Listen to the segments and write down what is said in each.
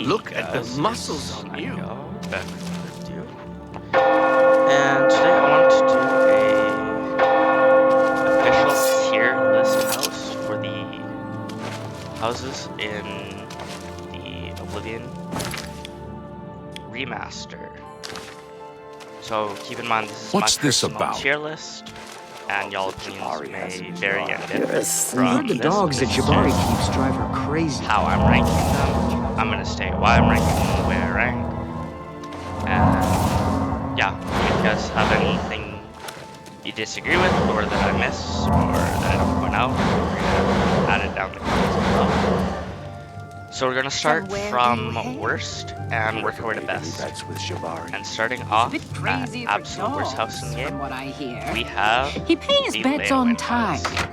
Look at the muscles on you. Back with you. And today I want to do a official tier list house for the houses in the Oblivion Remaster. So keep in mind this is What's my this personal about? tier list, and y'all opinions may vary and I differ heard from the this. dogs that This is Jabari just keeps drive her crazy. how I'm ranking them. I'm gonna state why I'm ranking them the way I rank. And yeah, if you guys have anything you disagree with, or that I miss, or that I don't point out, add it down in the comments below. So we're gonna start from worst and work our way to best. And starting off at absolute worst house in the game, we have He pays the bets Leowin on time. house.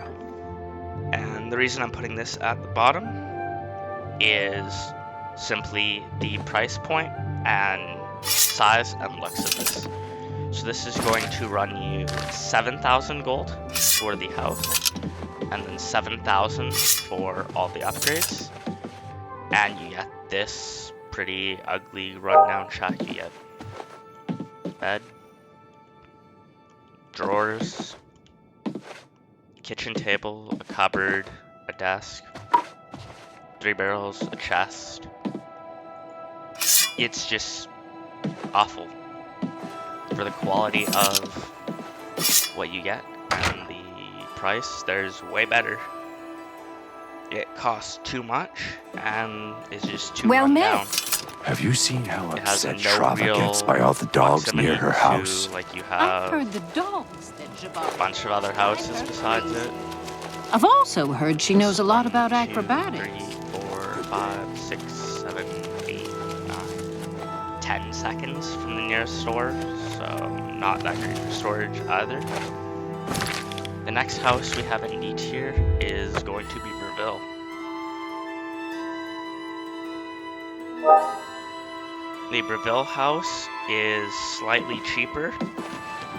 And the reason I'm putting this at the bottom is simply the price point and size and looks of this. So this is going to run you 7,000 gold for the house, and then 7,000 for all the upgrades. And you get this pretty ugly rundown shack. You get bed, drawers, kitchen table, a cupboard, a desk, 3 barrels, a chest. It's just awful for the quality of what you get and the price. There's way better. It costs too much and is just too Well run met. down. Have you seen how It has upset no Shravan real gets by all the dogs near her proximity house? to, like, you I've have heard the dogs that a Jabari. bunch of other houses besides it. I've also heard she knows a lot about 1, 2, acrobatics. 3, 4, 5, 6, 7, 8, 9, 10 seconds from the nearest store, so not that great for storage either. The next house we have in D tier is going to be Breville. The Breville house is slightly cheaper,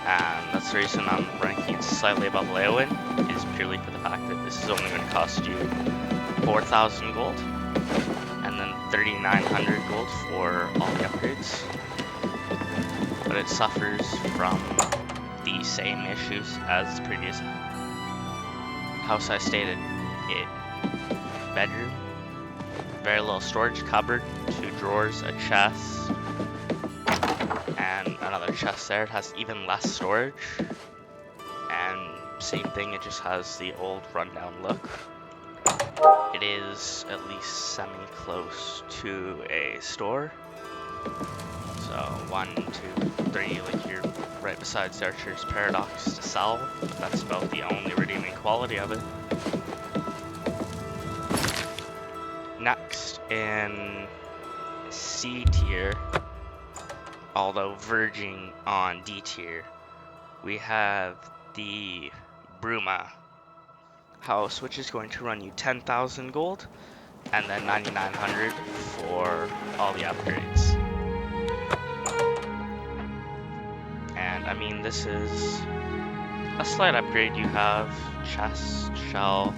and that's the reason I'm ranking it slightly above Leowin, is purely for the fact that this is only going to cost you 4,000 gold, and then 3,900 gold for all the upgrades. But it suffers from the same issues as the previous house I stated. Bedroom, very little storage, cupboard, 2 drawers, a chest, and another chest there. It has even less storage, and same thing, it just has the old rundown look. It is at least semi-close to a store. So 1, 2, 3, like you're right beside Archer's Paradox to sell. That's about the only redeeming quality of it. Next, in C tier, although verging on D tier, we have the Bruma house, which is going to run you 10,000 gold, and then 9,900 for all the upgrades. And I mean, this is a slight upgrade. You have chest, shelf,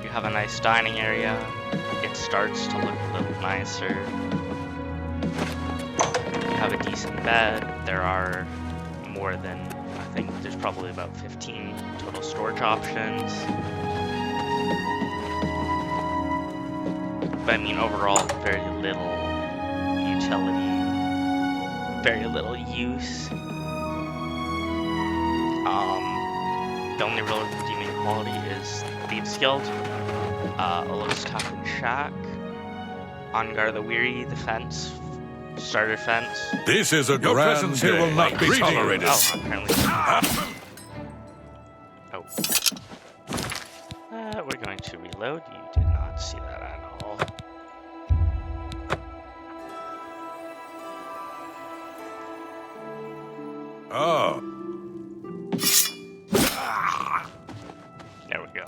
you have a nice dining area. It starts to look a little nicer. You have a decent bed. There are more than, I think there's probably about 15 total storage options. But I mean, overall, very little utility, very little use. The only real redeeming quality is Thieves Guild, Olos Tough and Shack, On Guard the Weary, the fence, starter fence. This is a Your grand presence here day. will not be tolerated. Oh, apparently. Oh. We're going to reload. You did not see that at all. Oh. There we go.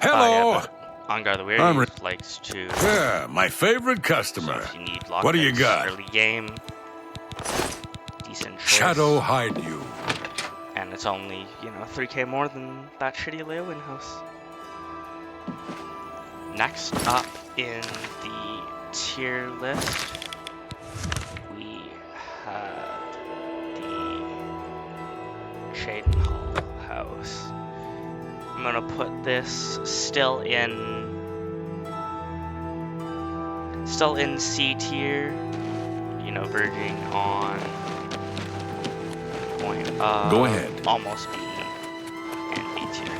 Hello. Yeah, On Guard the Weary I'm likes to. Yeah, my favorite So customer. if you need What do you lockpicks got? early game, decent choice. Shadow hide you. And it's only, 3k more than that shitty Leowin house. Next up in the tier list, we have the Chadenhall house. I'm gonna put this still in C tier, you know, verging on the point of Go ahead. almost being in B tier.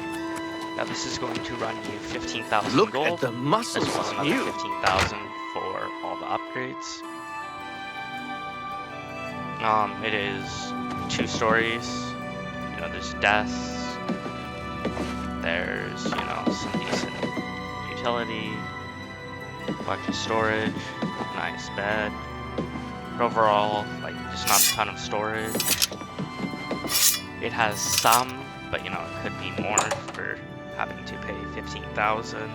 Now this is going to run you 15,000 Look gold. at the muscles As well as on another you. 15,000 for all the upgrades. It is 2 stories. You know, there's desks. There's, you know, some decent utility. Bunch of storage. Nice bed. But overall, like, just not a ton of storage. It has some, but you know, it could be more for having to pay 15,000.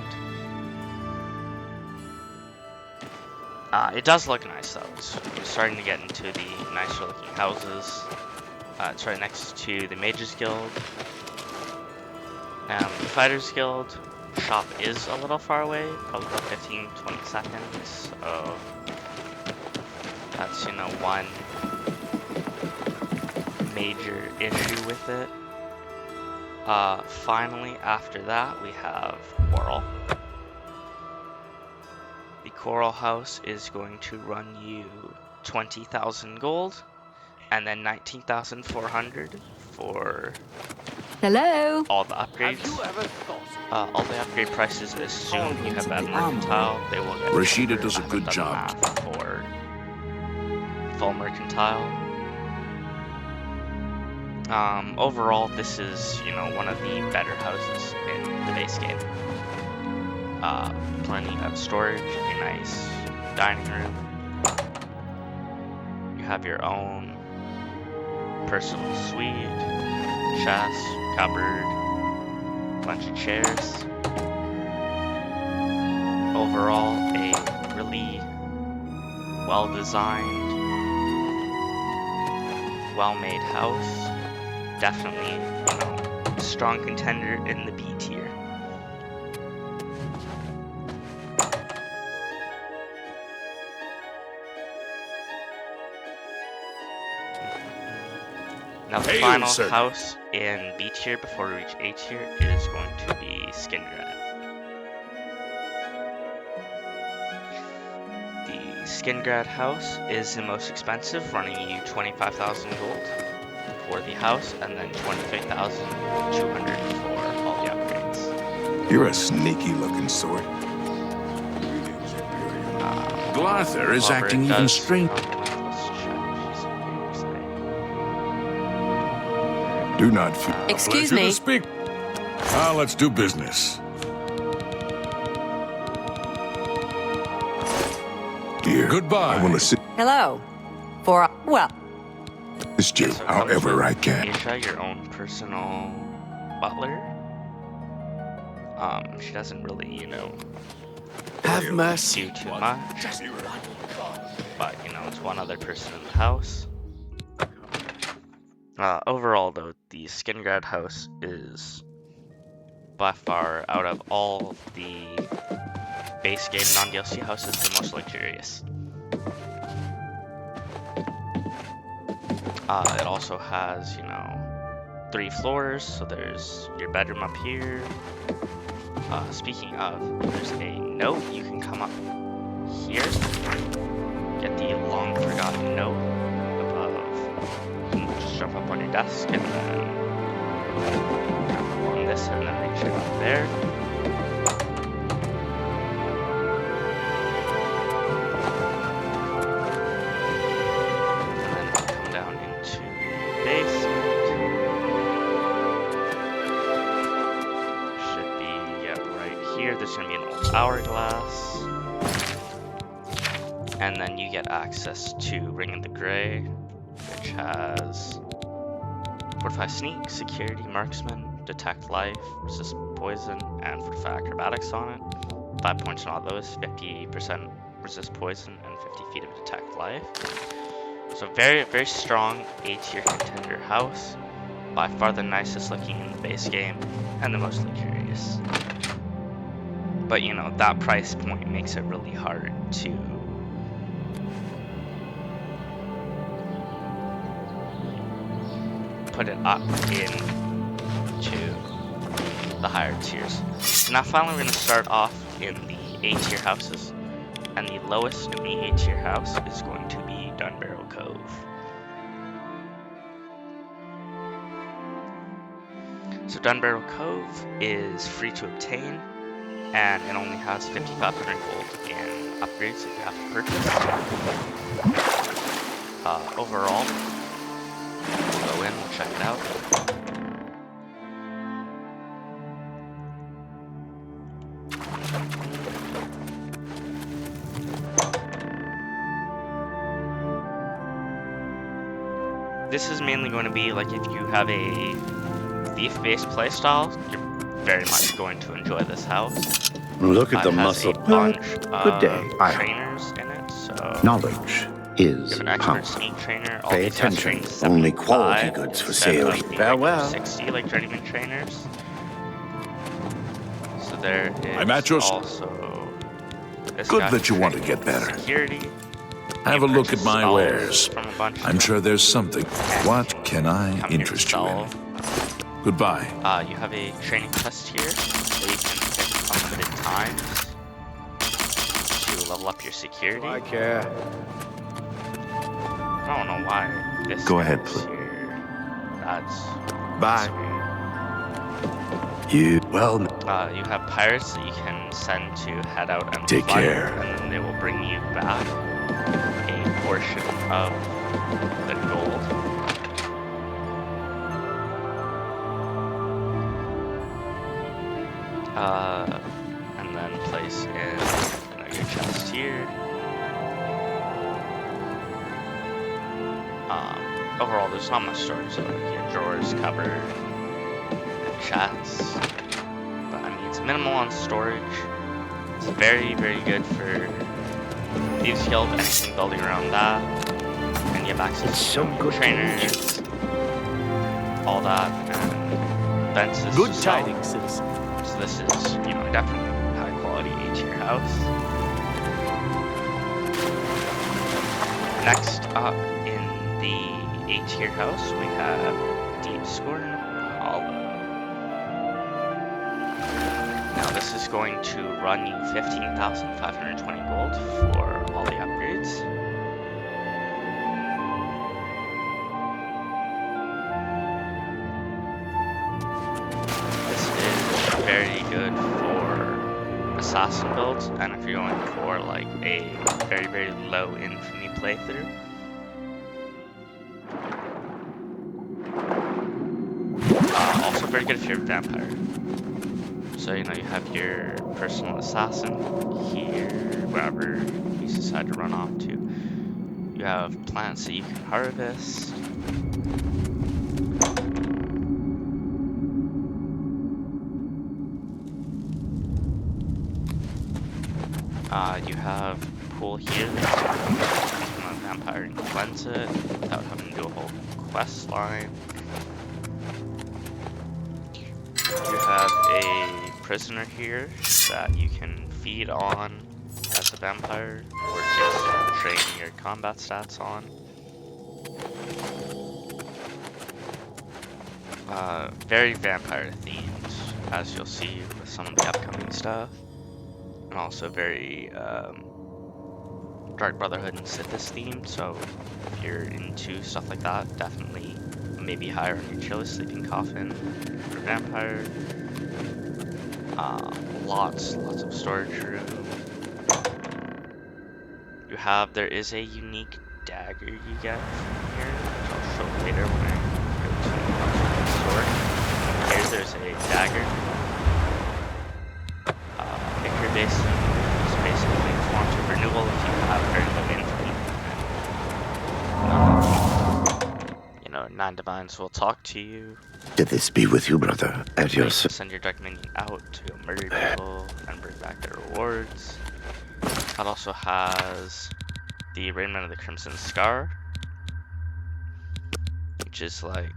It does look nice though. It's starting to get into the nicer looking houses. It's right next to the Mages Guild. The Fighters Guild shop is a little far away, probably about 15-20 seconds. So that's, you know, one major issue with it. Finally, after that, we have Coral. The Coral House is going to run you 20,000 gold, and then 19,400 for Hello? all the Have upgrades. you ever thought? All the upgrade prices, as soon you have that mercantile, they will get Rashida cheaper. does a I good haven't done the job. math for full mercantile. Overall, this is, you know, one of the better houses in the base game. Plenty of storage, a nice dining room. You have your own personal suite, chest, cupboard, bunch of chairs. Overall, a really well-designed, well-made house. Definitely, you know, a strong contender in the B tier. Now the Hail, final sir. house in B tier before we reach A tier is going to be Skingrad. The Skingrad house is the most expensive, running you 25,000 gold for the house, and then 23,200 for all the upgrades. You're a sneaky looking sort. Glarther is However, acting it even does strange. come with- let's check his website. Do not feel. Excuse Pleasure me. to speak. Let's do business. Dear, Goodbye. I will assist Hello. Well, you So it comes however with I can. Aisha, your own personal butler. She doesn't really, you know, Have mercy. do too much. But, you know, it's one other person in the house. Overall, though, the Skingrad house is by far, out of all the base game non-DLC houses, the most luxurious. It also has, you know, 3 floors, so there's your bedroom up here. Speaking of, there's a note. You can come up here, get the long forgotten note above. You can just jump up on your desk and then on this and then reach it up there. And then come down into the basement. Should be, yeah, right here. There's gonna be an old hourglass. And then you get access to Ring of the Grey, which has 45 sneak, security, marksman, detect life, resist poison, and 45 acrobatics on it. 5 points on all those, 50% resist poison, and 50 feet of detect life. So very, very strong A-tier contender house. By far the nicest looking in the base game, and the most luxurious. But you know, that price point makes it really hard to put it up into the higher tiers. So now finally we're going to start off in the A tier houses, and the lowest in the A tier house is going to be Dunbarrow Cove. So Dunbarrow Cove is free to obtain, and it only has 5,500 gold in upgrades that you have to purchase. Overall, we'll go in, we'll check it out. This is mainly going to be like if you have a thief-based playstyle, you're very much going to enjoy this house. Look at the It has muscle. a bunch Good day. of trainers in it, so Knowledge you is have an power. expert sneak trainer. All Pay these have attention. trained Only 75 quality goods for instead sale. of the Farewell. regular 60 like journeyman trainers. So there is I'm at your also this Good guy that you who want to trains get better. Security. Have You a look at purchase my spells wares. from a bunch of I'm them. sure there's something. What can I Come here, interest you in? spell. Goodbye. You have a training test here where you can pick unlimited times to level up your security. I don't know why this Go ahead, is please. here. That's Bye. weird. You, well, You have pirates that you can send to head out and Take fire, care. and then they will bring you back a portion of the gold. And then place in your chest here. Overall, there's not much storage, so your drawers, cupboard, and chests. But I mean, it's minimal on storage. It's very, very good for Thieves Guild, anything building around that. And you have access It's to so good to trainers, all that, and fences. good to sell. tidings, citizen. So this is, you know, definitely high quality A tier house. Next up in the A tier house, we have Deep Scorn Hollow. Now this is going to run you 15,520 gold for all the upgrades. This is very good for assassin builds, and if you're going for like a very, very low infamy playthrough. Also very good if you're a vampire. So, you know, you have your personal assassin here, wherever you decide to run off to. You have plants that you can harvest. You have a pool here that you can become a vampire and cleanse it without having to do a whole quest line. You have a prisoner here that you can feed on as a vampire, or just train your combat stats on. Very vampire themed, as you'll see with some of the upcoming stuff. And also very Dark Brotherhood and Sithis themed, so if you're into stuff like that, definitely maybe higher on your Chiller Sleeping Coffin for vampire. Lots of storage room. There is a unique dagger you get from here, which I'll show later when I go to the sword. Here there's a dagger. Picker Basin is basically forms of renewal if you have very low infamy. You know, 9 divines will talk to you. Did this be with you, brother? At your You can send your dark minion out to go murder people and bring back their rewards. That also has the Raiment of the Crimson Scar, which is like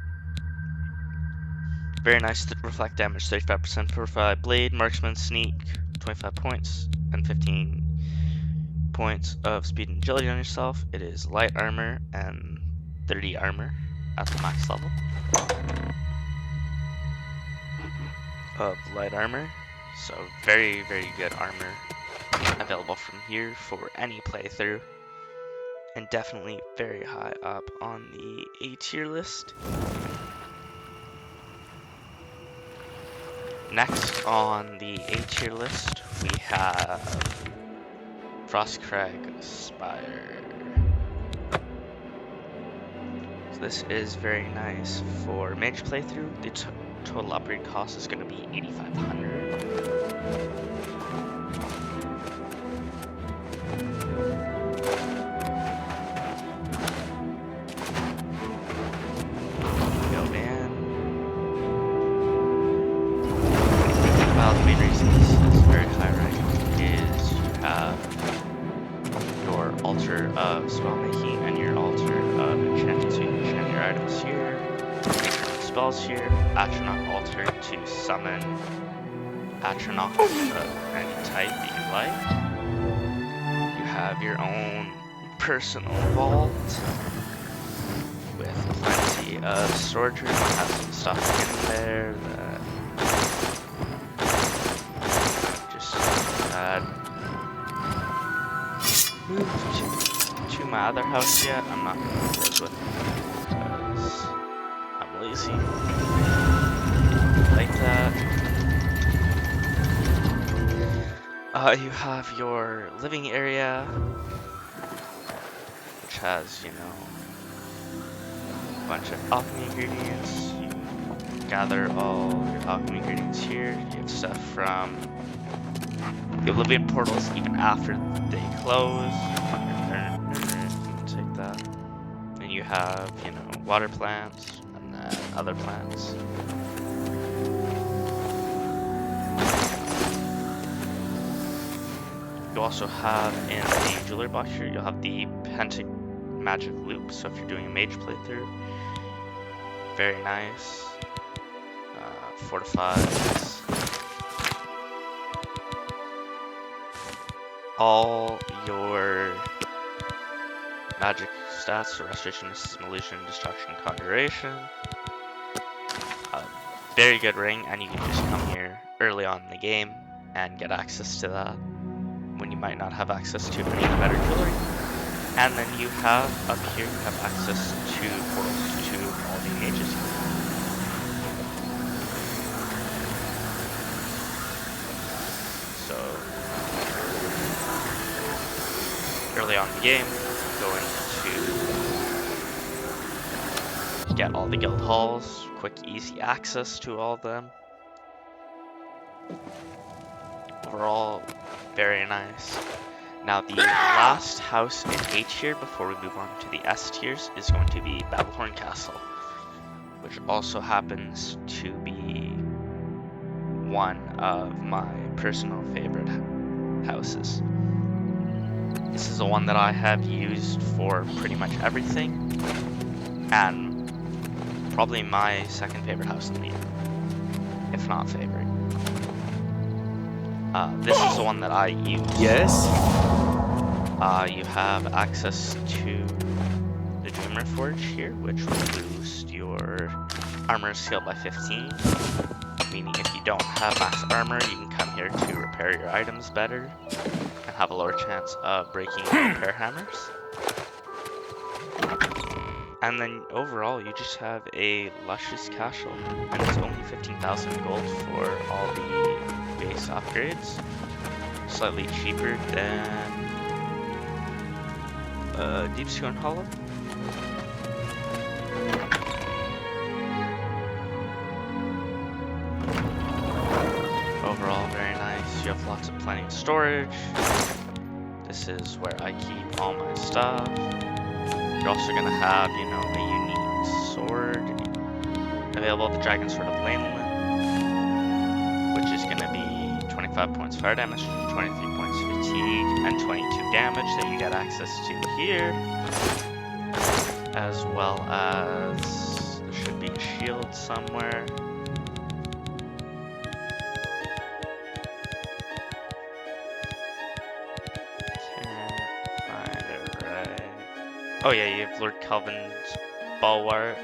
very nice to reflect damage, 35% for blade, marksman, sneak, 25 points and 15 points of speed and agility on yourself. It is light armor and 30 armor at the max level of light armor. So very, very good armor available from here for any playthrough, and definitely very high up on the A tier list. Next on the A tier list, we have Frostcrag Spire. So this is very nice for mage playthrough. The total upgrade cost is going to be 8,500. Well, the main reason this is very high rank is you have your altar of spellmaking and your altar of enchanting, so you can enchant your items here, spells here, Atronach altar to summon Atronach of any type that you like. You have your own personal vault with plenty of storage room. I have some stuff in there that just add to my other house yet. I'm not going to do this with because I'm lazy like that. You have your living area, which has, you know, a bunch of alchemy ingredients. You gather all your alchemy ingredients here. You have stuff from the Oblivion portals even after they close. Take that. And you have, you know, water plants and then other plants. You also have in the jewelry box here, you'll have the Pentic magic loop. So if you're doing a mage playthrough, very nice. Fortifies all your magic stats, so restoration, mysticism, illusion, destruction, conjuration. Very good ring, and you can just come here early on in the game and get access to that when you might not have access to any better jewelry. And then you have up here, you have access to portals to all the mages. So early on in the game, going to get all the guild halls, quick easy access to all of them. Overall, very nice. Now the last house in A tier before we move on to the S tiers is going to be Babelhorn Castle, which also happens to be one of my personal favorite houses. This is the one that I have used for pretty much everything, and probably my second favorite house in the game, if not favorite. This is the one that I use. Yes? You have access to the Dreamer Forge here, which will boost your armor skill by 15. Meaning if you don't have max armor, you can come here to repair your items better and have a lower chance of breaking your repair hammers. And then overall, you just have a luscious castle, and it's only 15,000 gold for all the base upgrades. Slightly cheaper than Deepstone Hollow. Overall, very nice. You have lots of plenty of storage. This is where I keep all my stuff. You're also gonna have, you know, a unique sword available, the Dragon Sword of Laneland, which is gonna be 25 points fire damage, 23 points fatigue, and 22 damage that you get access to here, as well as there should be a shield somewhere. Oh yeah, you have Lord Calvin's Bulwark,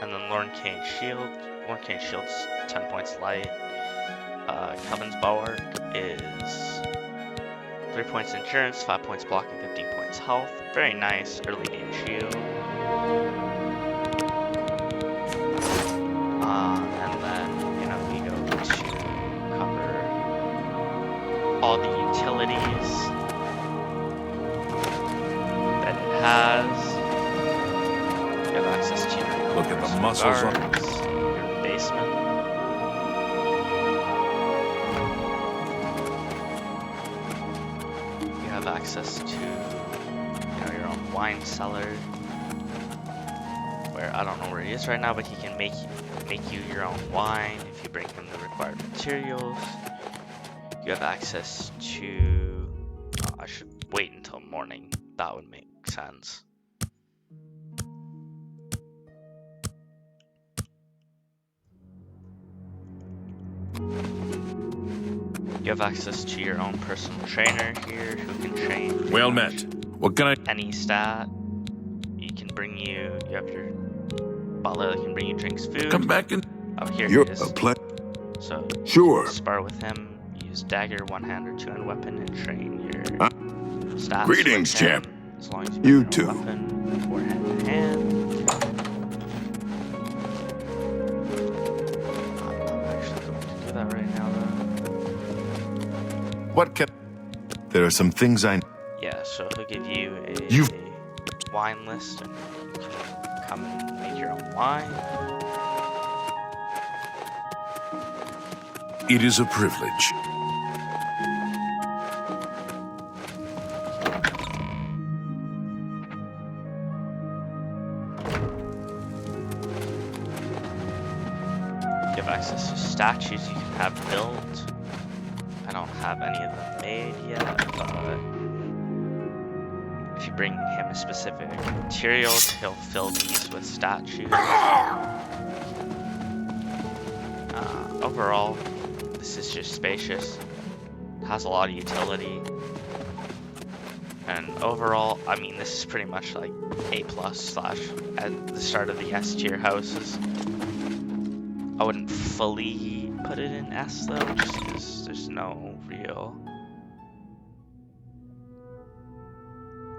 and then Lorne Kane's Shield. Lorne Kane's Shield's 10 points light. Calvin's Bulwark is 3 points endurance, 5 points blocking, 15 points health. Very nice early game shield. And then, you know, we go to cover all the utilities that it has. You have access to your Look at the muscles on- guards, your basement. You have access to, you know, your own wine cellar, where I don't know where he is right now, but he can make you your own wine if you bring him the required materials. You have access to, I should wait until morning, that would make sense. You have access to your own personal trainer here who can train pretty Well much met. What can I... any stat. You can bring you have your butler that can bring you drinks, food. Come back and... Oh, here You're he is. a play... So Sure. spar with him, use dagger, one-hand or two-hand weapon, and train your stats. Greetings, with him, champ. As long as you You bring too. a weapon or hand-to-hand. I'm actually going to do that right now, though. What can... There are some things I... Yeah, so he'll give you a You've- wine list, and you can come and make your own wine. It is a privilege. You have access to statues you can have built. I don't have any of them made yet, but if you bring him specific materials, he'll fill these with statues. Overall, this is just spacious. It has a lot of utility. And overall, I mean, this is pretty much like A+ / at the start of the S tier houses. I wouldn't fully put it in S though, just because there's no real,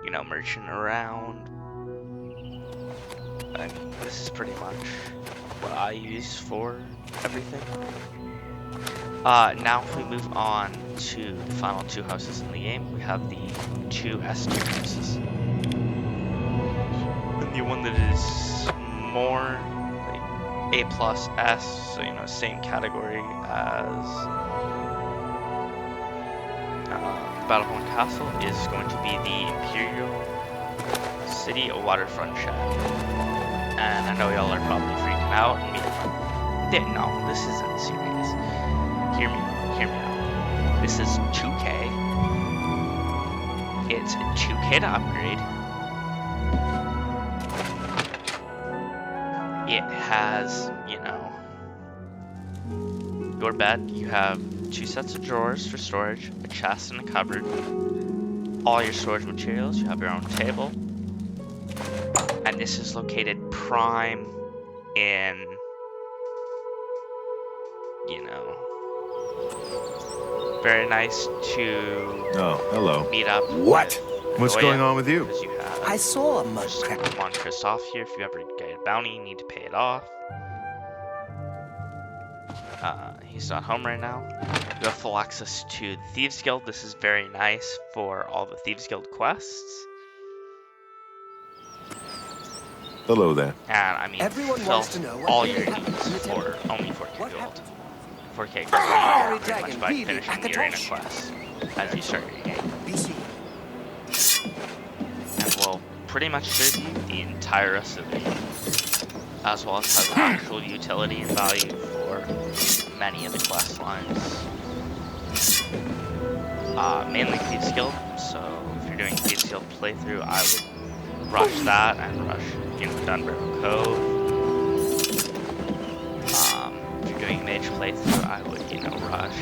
you know, merchant around. I mean, this is pretty much what I use for everything. Now if we move on to the final two houses in the game, we have the two S tier houses. And the one that is more A+ S, so you know, same category as Battleborn Castle, is going to be the Imperial City Waterfront Shack. And I know y'all are probably freaking out and being like, no, this isn't serious. Hear me out. This is 2K. It's 2K to upgrade. It has, you know, your bed. You have 2 sets of drawers for storage, a chest and a cupboard. All your storage materials. You have your own table. And this is located prime in, you know, very nice to Oh, hello. meet up. What? with What's Adoya, going on with you? because you have I saw a mud crab. Mon Christophe here. If you ever get a bounty, you need to pay it off. He's not home right now. You have full access to the Thieves Guild. This is very nice for all the Thieves Guild quests. Hello there. And I mean, Everyone fill wants to know what all really your happened needs in the for temple. only 4K What gold. happened? 4K Fairy gold pretty Dragon much by really finishing the arena Akatosh. quest as you start your game. BC. And will pretty much serve you the entire rest of the game, as well as has actual utility and value for many of the quest lines. Mainly Thieves Guild, so if you're doing Thieves Guild playthrough, I would rush that and rush, you know, Dunbarrow Cove. If you're doing Mage playthrough, I would, you know, rush.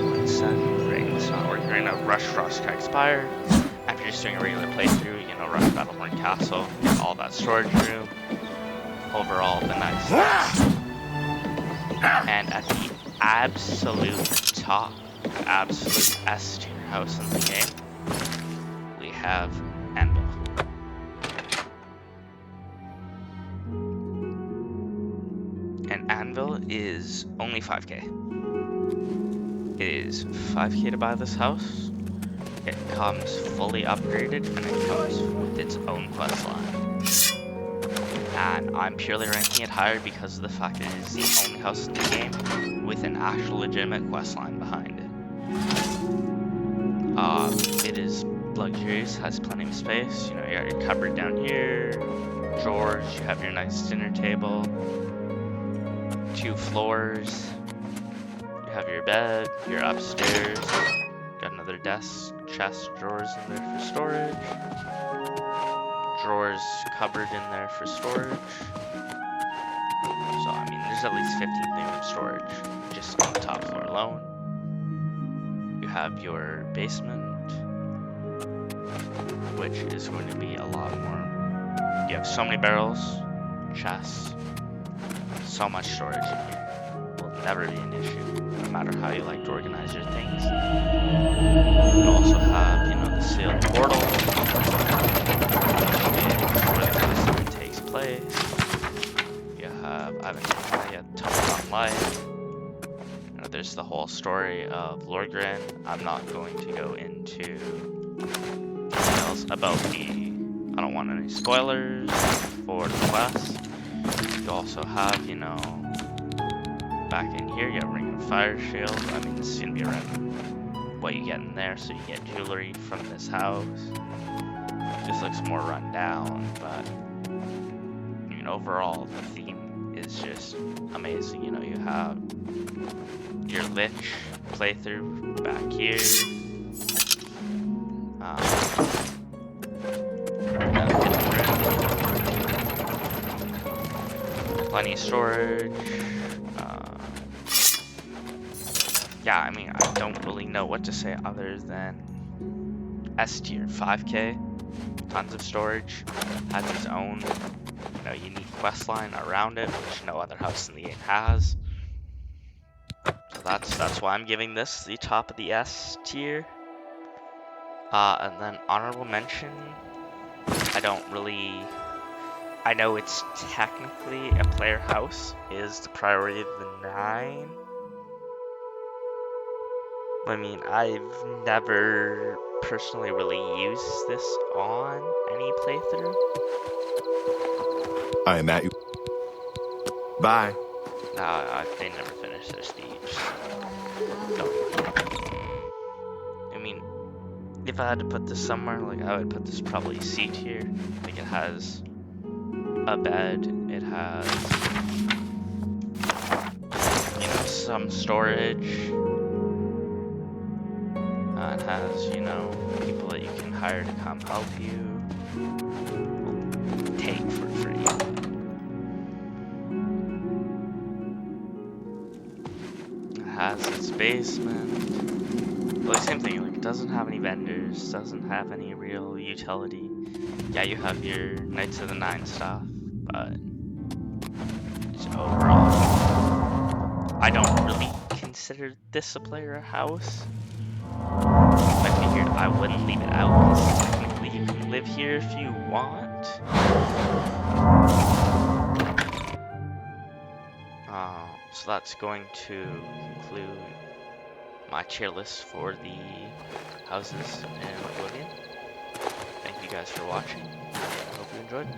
One sec, ring's not working right now. Rush Frostcrag Spire. If you're just doing a regular playthrough, you know, Rush Battlehorn Castle, get all that storage room. Overall, the nice house. And at the absolute top, the absolute S tier house in the game, we have Anvil. And Anvil is only 5k. It is 5k to buy this house. It comes fully upgraded and it comes with its own quest line. And I'm purely ranking it higher because of the fact that it is the only house in the game with an actual legitimate quest line behind it. It is luxurious, has plenty of space. You know, you got your cupboard down here, drawers, you have your nice dinner table, 2 floors, you have your bed, you're upstairs, got another desk, chest, drawers in there for storage, drawers, cupboard in there for storage. So, I mean, there's at least 15 things of storage just on the top floor alone. You have your basement, which is going to be a lot more. You have so many barrels, chests, so much storage in here. Will never be an issue, no matter how you like to organize your things. You also have, you know, the sealed portal, where the cutscene takes place. You have, I haven't yet touched on life. You know, there's the whole story of Lorgren. I'm not going to go into details about I don't want any spoilers for the quest. You also have, you know, back in here, you have Ring of Fire Shield. I mean, this is gonna be around what you get in there. So you get jewelry from this house. This looks more run down, but I mean, overall, the theme is just amazing. You know, you have your Lich playthrough back here. Plenty of storage. Yeah, I mean, I don't really know what to say other than S tier, 5k, tons of storage, has its own, you know, unique quest line around it, which no other house in the game has. So that's why I'm giving this the top of the S tier. And then honorable mention, I know it's technically a player house, is the priority of the 9. I mean, I've never personally really used this on any playthrough. I am at you. Bye. They never finished their speech. No. I mean, if I had to put this somewhere, like, I would put this probably C tier. Like, it has a bed, it has, you know, some storage, it has, you know, people that you can hire to come help you, take for free. It has its basement, but the same thing, like, it doesn't have any vendors, doesn't have any real utility. Yeah, you have your Knights of the Nine stuff, but just overall, I don't really consider this a player house. I figured I wouldn't leave it out, because technically you can live here if you want. So that's going to conclude my tier list for the houses in Oblivion. Thank you guys for watching. I hope you enjoyed.